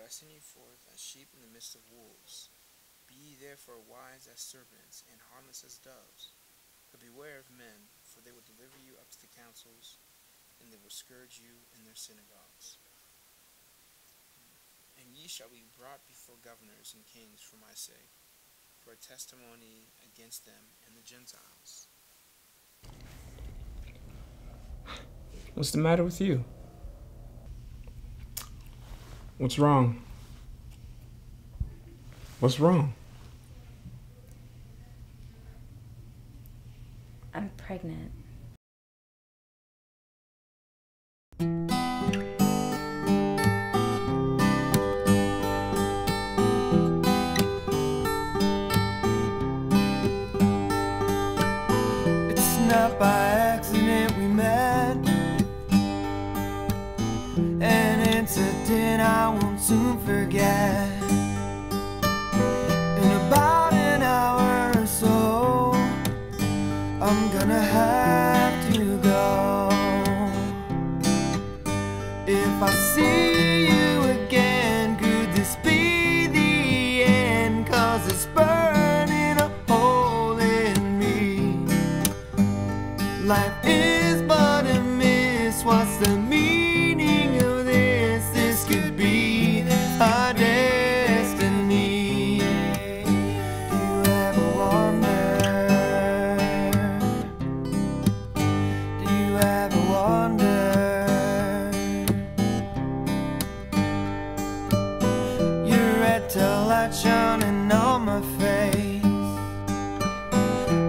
send you forth as sheep in the midst of wolves. Be ye therefore wise as serpents, and harmless as doves. But beware of men, for they will deliver you up to the councils, and they will scourge you in their synagogues. And ye shall be brought before governors and kings for my sake, for a testimony against them and the Gentiles. What's the matter with you? What's wrong? What's wrong? I'm pregnant. It's not by accident we met, an incident I won't soon forget. In about an hour or so, I'm gonna have to go. If I see you again, could this be the end? 'Cause it's burning a hole in me. Life is but a mist. What's the meaning of this? This could be our destiny. Do you ever wonder? Do you ever wonder? Your red tail light shining on my face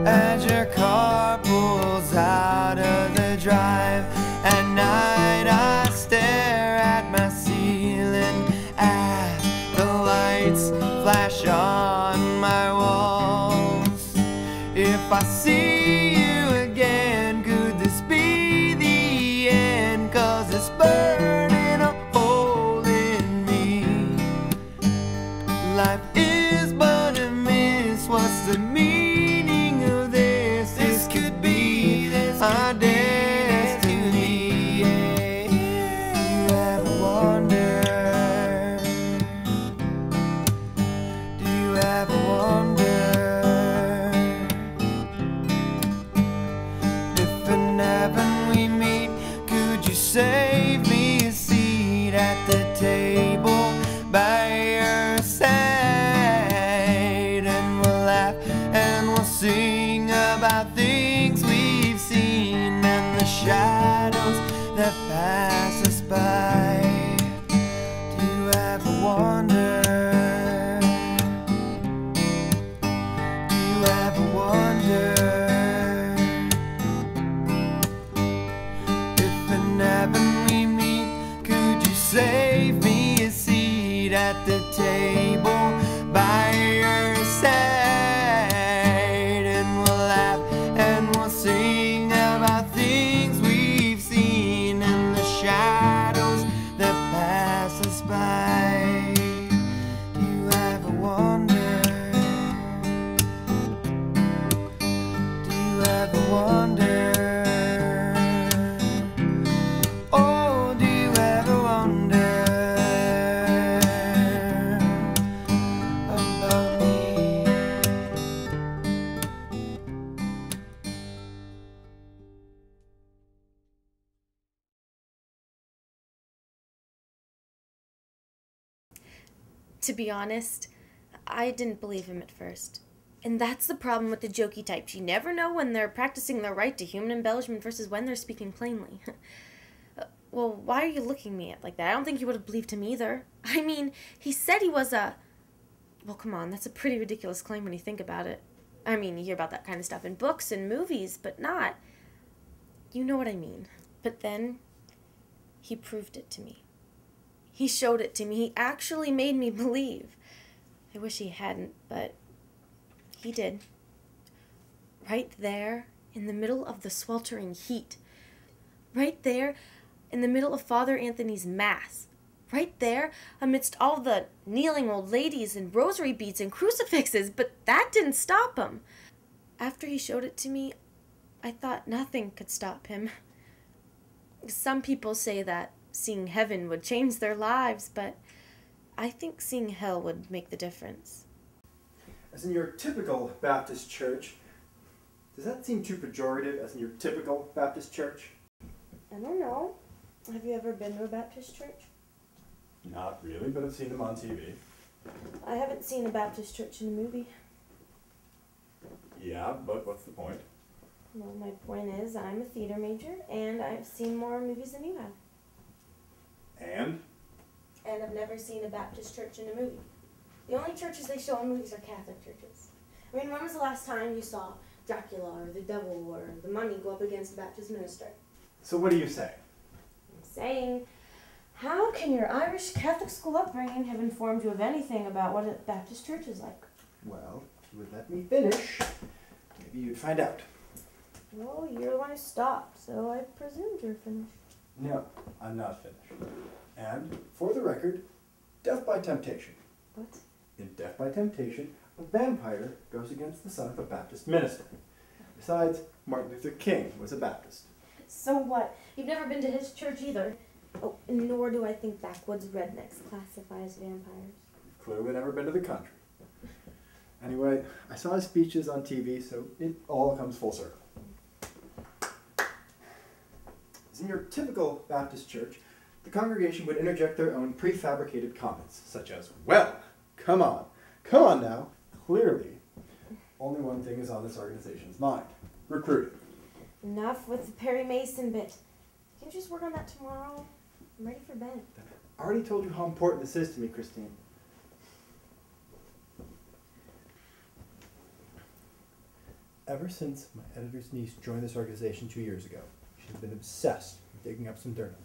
as your car pulls out of the drive. At night I stare at my ceiling as the lights flash on my walls. If I see you again, could this be the end? 'Cause it's burning a hole in me. Life is but a mist. What's the meaning of this? This could be our destiny. Do you ever wonder? Do you ever wonder? If in heaven we meet, could you save me a seat at the table by your side? And we'll laugh and we'll sing about things we've seen and the shadows that pass us by. Do you ever wonder? Do you ever wonder? If in heaven we meet, could you save me a seat at the table by your side? And we'll laugh and we'll sing about things we've seen and the shadows that pass us by. Do you ever wonder? Do you ever wonder? Oh, do you ever wonder about me? To be honest, I didn't believe him at first. And that's the problem with the jokey types. You never know when they're practicing their right to human embellishment versus when they're speaking plainly. Well, why are you looking me at like that? I don't think you would have believed him either. I mean, he said he was a... Well, come on, that's a pretty ridiculous claim when you think about it. I mean, you hear about that kind of stuff in books and movies, but not... You know what I mean. But then, he proved it to me. He showed it to me. He actually made me believe. I wish he hadn't, but he did. Right there, in the middle of the sweltering heat. Right there, in the middle of Father Anthony's Mass. Right there, amidst all the kneeling old ladies and rosary beads and crucifixes, but that didn't stop him. After he showed it to me, I thought nothing could stop him. Some people say that seeing heaven would change their lives, but I think seeing hell would make the difference. As in your typical Baptist church, does that seem too pejorative as in your typical Baptist church? I don't know. Have you ever been to a Baptist church? Not really, but I've seen them on TV. I haven't seen a Baptist church in a movie. Yeah, but what's the point? Well, my point is, I'm a theater major, and I've seen more movies than you have. And? And I've never seen a Baptist church in a movie. The only churches they show in movies are Catholic churches. I mean, when was the last time you saw Dracula or the devil or the mummy go up against a Baptist minister? So what do you say? I'm saying, how can your Irish Catholic school upbringing have informed you of anything about what a Baptist church is like? Well, if you would let me finish, maybe you'd find out. Well, you're the one who stopped, so I presumed you're finished. No, I'm not finished. And, for the record, death by temptation. What? In Death by Temptation, a vampire goes against the son of a Baptist minister. Besides, Martin Luther King was a Baptist. So what? You've never been to his church either. Oh, nor do I think backwoods rednecks classify as vampires. You've clearly never been to the country. Anyway, I saw his speeches on TV, so it all comes full circle. As in your typical Baptist church, the congregation would interject their own prefabricated comments, such as, well, come on now. Clearly, only one thing is on this organization's mind: recruiting. Enough with the Perry Mason bit. Can't you just work on that tomorrow? I'm ready for bed. I already told you how important this is to me, Christine. Ever since my editor's niece joined this organization 2 years ago, she's been obsessed with digging up some dirt.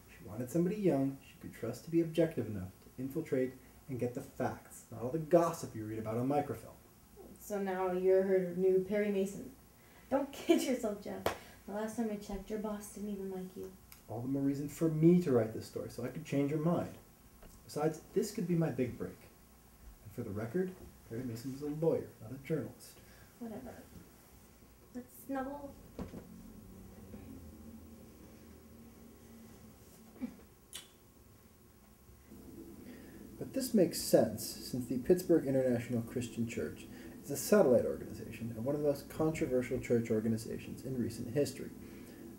She wanted somebody young she could trust to be objective enough to infiltrate and get the facts, not all the gossip you read about on microfilm. So now you're her new Perry Mason. Don't kid yourself, Jeff. The last time I checked, your boss didn't even like you. All the more reason for me to write this story so I could change her mind. Besides, this could be my big break. And for the record, Perry Mason was a lawyer, not a journalist. Whatever. Let's snuggle. But this makes sense, since the Pittsburgh International Christian Church is a satellite organization and one of the most controversial church organizations in recent history.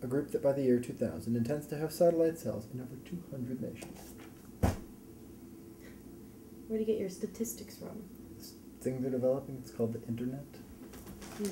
A group that by the year 2000 intends to have satellite cells in over 200 nations. Where do you get your statistics from? This thing they're developing, it's called the Internet. No.